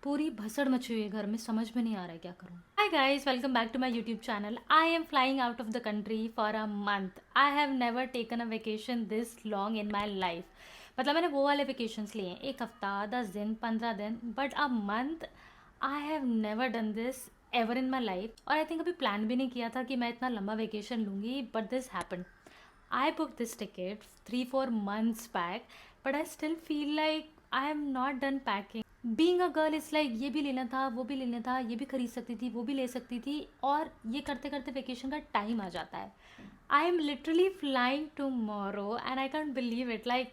पूरी भसड़ मची हुई है घर में, समझ में नहीं आ रहा है क्या करूँ। Hi guys, welcome back to my YouTube channel. I am flying out of the country for a month. I have never taken a vacation this long in my life. मतलब मैंने वो वाले वेकेशंस लिए हैं, 1 हफ्ता, 10 दिन, 15 दिन, but a month I have never done this ever in my life. और आई थिंक अभी प्लान भी नहीं किया था कि मैं इतना लंबा वेकेशन लूँगी, but this happen. I booked this ticket 3-4 months back, but I still feel like I am not done packing. Being a girl is like ये भी लेना था, वो भी लेना था, ये भी खरीद सकती थी, वो भी ले सकती थी, और ये करते करते वेकेशन का टाइम आ जाता है। I am literally flying tomorrow and I can't believe it. Like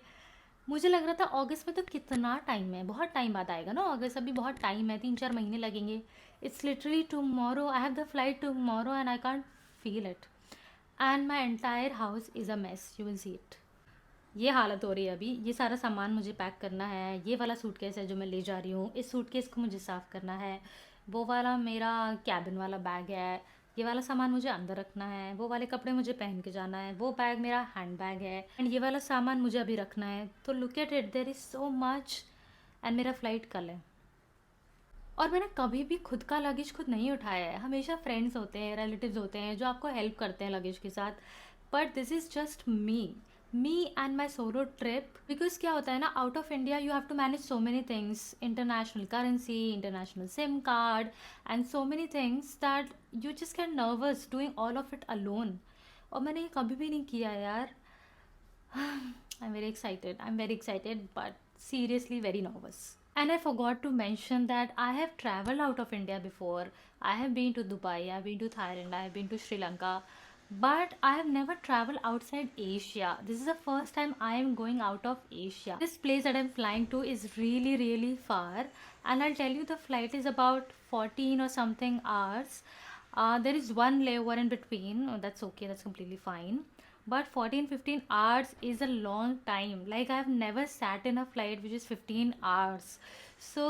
मुझे लग रहा था अगस्त में तो कितना टाइम है, बहुत टाइम बाद आएगा ना अगस्त, अभी बहुत टाइम है, 3-4 महीने लगेंगे। It's literally tomorrow, I have the flight tomorrow and I can't feel it. And my entire house is a mess, you will see it. ये हालत हो रही है अभी। ये सारा सामान मुझे पैक करना है। ये वाला सूटकेस है जो मैं ले जा रही हूँ, इस सूटकेस को मुझे साफ़ करना है। वो वाला मेरा कैबिन वाला बैग है, ये वाला सामान मुझे अंदर रखना है। वो वाले कपड़े मुझे पहन के जाना है। वो बैग मेरा हैंड बैग है, एंड ये वाला सामान मुझे अभी रखना है। तो look at it, there is so much. And मेरा फ़्लाइट कल है। और मैंने कभी भी खुद का लगेज खुद नहीं उठाया है। हमेशा फ्रेंड्स होते हैं, रिलेटिव्स होते हैं जो आपको हेल्प करते हैं लगेज के साथ, but this is just me and my solo trip. Because क्या होता है ना, out of India you have to manage so many things, international currency, international SIM card, and so many things that you just get nervous doing all of it alone. और मैंने ये कभी भी नहीं किया यार। I'm very excited, but seriously very nervous. And I forgot to mention that I have traveled out of India before. I have been to Dubai, I've been to Thailand, I have been to Sri Lanka, but I have never traveled outside Asia. This is the first time I am going out of Asia. This place that I'm flying to is really, really far, and I'll tell you the flight is about 14 or something hours. There is one layover in between. Oh, that's okay, that's completely fine, but 14-15 hours is a long time. Like I've never sat in a flight which is 15 hours. So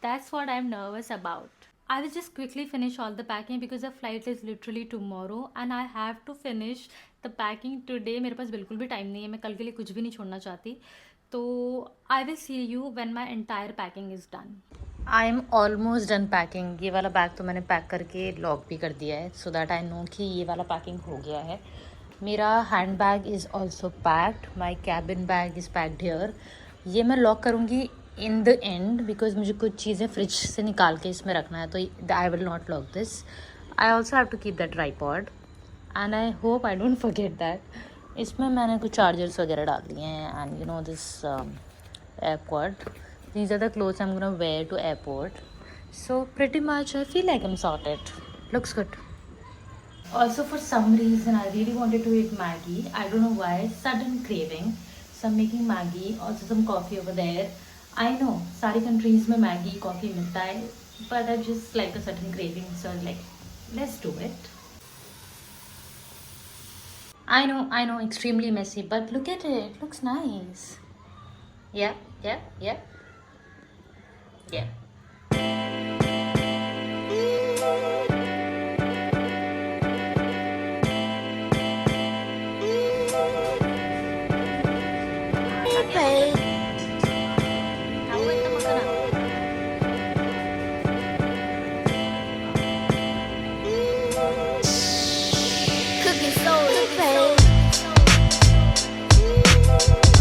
that's what I'm nervous about. I will just quickly finish all the packing because the flight is literally tomorrow and I have to finish the packing today. मेरे पास बिल्कुल भी time नहीं है, मैं कल के लिए कुछ भी नहीं छोड़ना चाहती। तो I will see you when my entire packing is done. I am almost done packing. ये वाला बैग तो मैंने पैक करके लॉक भी कर दिया है, सो दैट आई नो कि ये वाला पैकिंग हो गया है। मेरा hand bag is also packed, my cabin bag is packed here. ये मैं लॉक करूँगी इन द एंड बिकॉज मुझे कुछ चीज़ें फ्रिज से निकाल के इसमें रखना है, तो I will not lock this. I also have to keep that tripod and I hope I don't forget that. इसमें मैंने कुछ चार्जर्स वगैरह डाल दिए हैं and you know this AirPod. These are the clothes I'm gonna wear to airport. So pretty much I feel like I'm sorted. Looks good. Also for some reason I really wanted to eat Maggie. I don't know why. Sudden craving. So I'm making Maggie. Also some coffee over there. I know सारी countries में Maggie coffee मिलता है, but I just like a certain craving. So like let's do it. I know, extremely messy, but look at it. It looks nice. Yeah, yeah, yeah, yeah.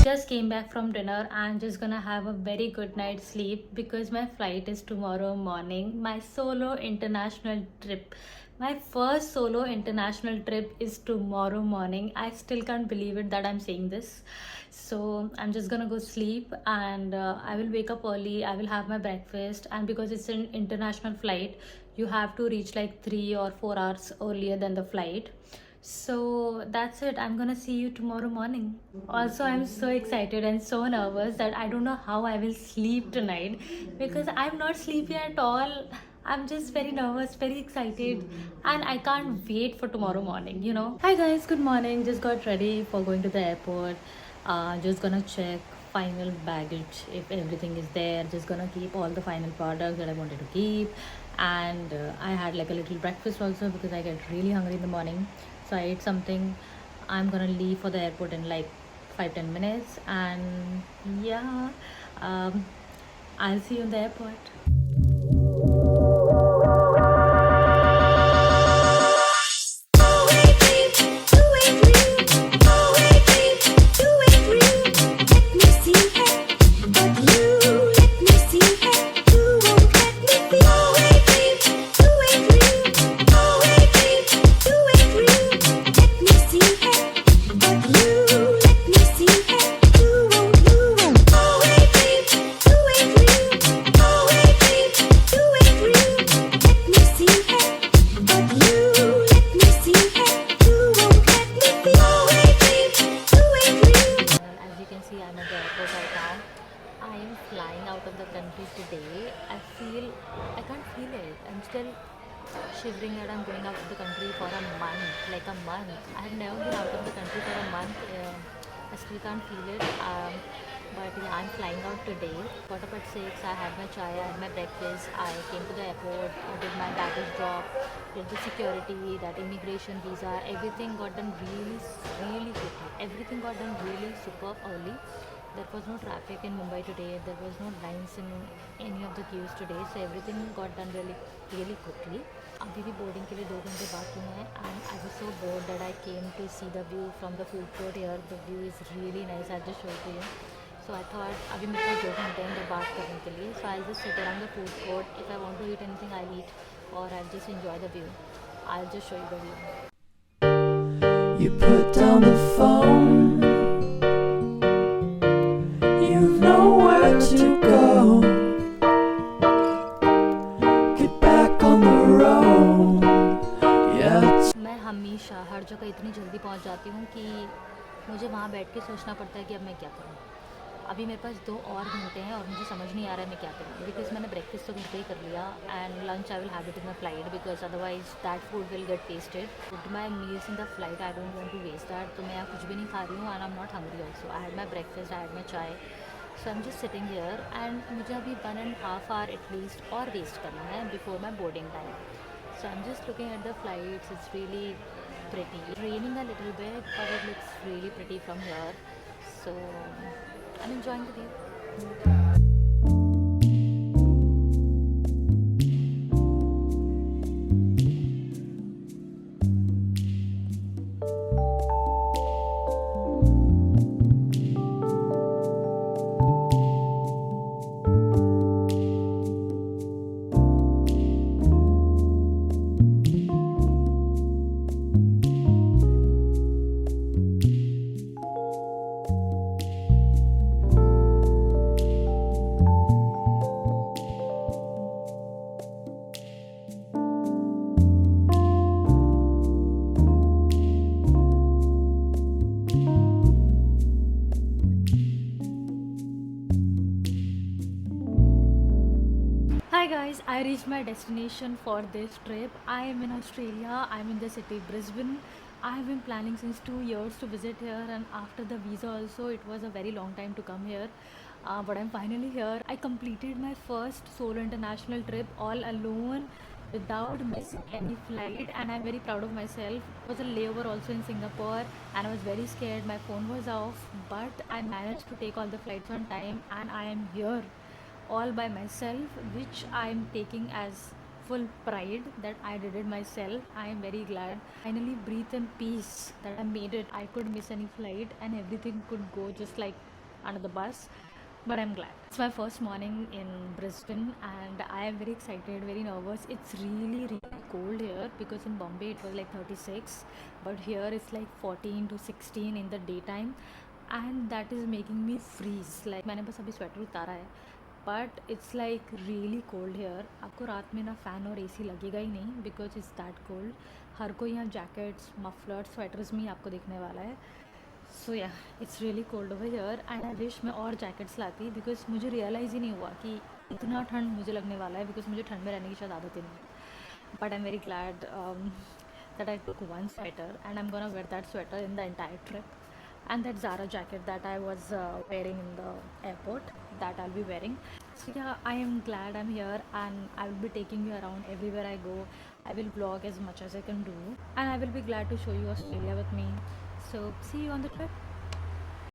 Just came back from dinner. I'm just gonna have a very good night's sleep because my flight is tomorrow morning. My solo international trip. My first solo international trip is tomorrow morning. I still can't believe it that I'm saying this. So I'm just gonna go sleep and I will wake up early. I will have my breakfast, and because it's an international flight, you have to reach like 3 or 4 hours earlier than the flight. So that's it. I'm gonna see you tomorrow morning. Also, I'm so excited and so nervous that I don't know how I will sleep tonight because I'm not sleepy at all. I'm just very nervous, very excited, and I can't wait for tomorrow morning, you know. Hi guys, good morning. Just got ready for going to the airport. Just gonna check final baggage if everything is there. Just gonna keep all the final products that I wanted to keep, and I had like a little breakfast also because I get really hungry in the morning. So I ate something. I'm gonna leave for the airport in like 5-10 minutes, and yeah, I'll see you in the airport. still shivering that I'm going out of the country for a month, like a month. I have never been out of the country for a month. I still can't feel it. But yeah, I'm flying out today. Got up at 6. I had my chai, I had my breakfast. I came to the airport. I did my baggage drop, did the security, that immigration visa. Everything got done really, really quickly. Everything got done really super early. There was no traffic in Mumbai today. There was no lines in any of the queues today. So everything got done really, really quickly. अभी भी boarding के लिए 2 घंटे बाकी हैं and I was so bored that I came to see the view from the food court here. The view is really nice. I just show to you. So I thought अभी मेरे पास 2 घंटे हैं इधर बात करने के लिए. So I just sit around the food court. If I want to eat anything I eat और I just enjoy the view. I just show you the view. You put down the phone, you've nowhere to go. Get back on the road. Yeah, मैं हमेशा हर जगह इतनी जल्दी पहुंच जाती हूँ कि मुझे वहाँ बैठ के सोचना पड़ता है कि अब मैं क्या करूँ. अभी मेरे पास 2 और घंटे हैं और मुझे समझ नहीं आ रहा है मैं क्या करूँ. बिकॉज मैंने ब्रेकफास्ट तो घर पे ही कर लिया and lunch I will have it in the flight because otherwise that food will get tested. Food my meals in the flight. I don't want to waste that. तो मैं यहाँ कुछ भी नहीं खा रही हूँ and I am not hungry also. I had my breakfast, I had my chai. So I am just sitting here and मुझे अभी 1.5 आवर एटलीस्ट और वेस्ट करना है before my boarding time. So I'm just looking at the flights. It's really pretty. Raining a little bit, but it looks really pretty from here. So I'm enjoying the view. Hi guys, I reached my destination for this trip. I am in Australia. I'm in the city Brisbane. I have been planning since 2 years to visit here, and after the visa also, it was a very long time to come here. But I'm finally here. I completed my first solo international trip all alone without missing any flight, and I'm very proud of myself. It was a layover also in Singapore, and I was very scared. My phone was off, but I managed to take all the flights on time, and I am here all by myself, which I am taking as full pride that I did it myself. I am very glad. Finally breathe in peace that I made it. I could miss any flight and everything could go just like under the bus. But I'm glad. It's my first morning in Brisbane and I am very excited, very nervous. It's really, really cold here because in Bombay it was like 36, but here it's like 14 to 16 in the daytime, and that is making me freeze. Like मैंने बस अभी sweater उतारा है, but it's like really cold here. आपको रात में ना fan और एसी लगेगा ही नहीं बिकॉज इट्स दैट कोल्ड. हर कोई यहाँ जैकेट्स, मफलर्स, स्वेटर्स में ही आपको दिखने वाला है. सो या it's really cold over here and I wish मैं और जैकेट्स लाती बिकॉज मुझे रियलाइज़ ही नहीं हुआ कि इतना ठंड मुझे लगने वाला है बिकॉज मुझे ठंड में रहने की शायद आदत ही नहीं है. But I am very glad that I took one sweater and I'm gonna wear that sweater in the entire trip, and that Zara jacket that I was wearing in the airport, that I'll be wearing. So yeah, I am glad I'm here and I will be taking you around everywhere I go. I will vlog as much as I can do and I will be glad to show you Australia with me. So see you on the trip.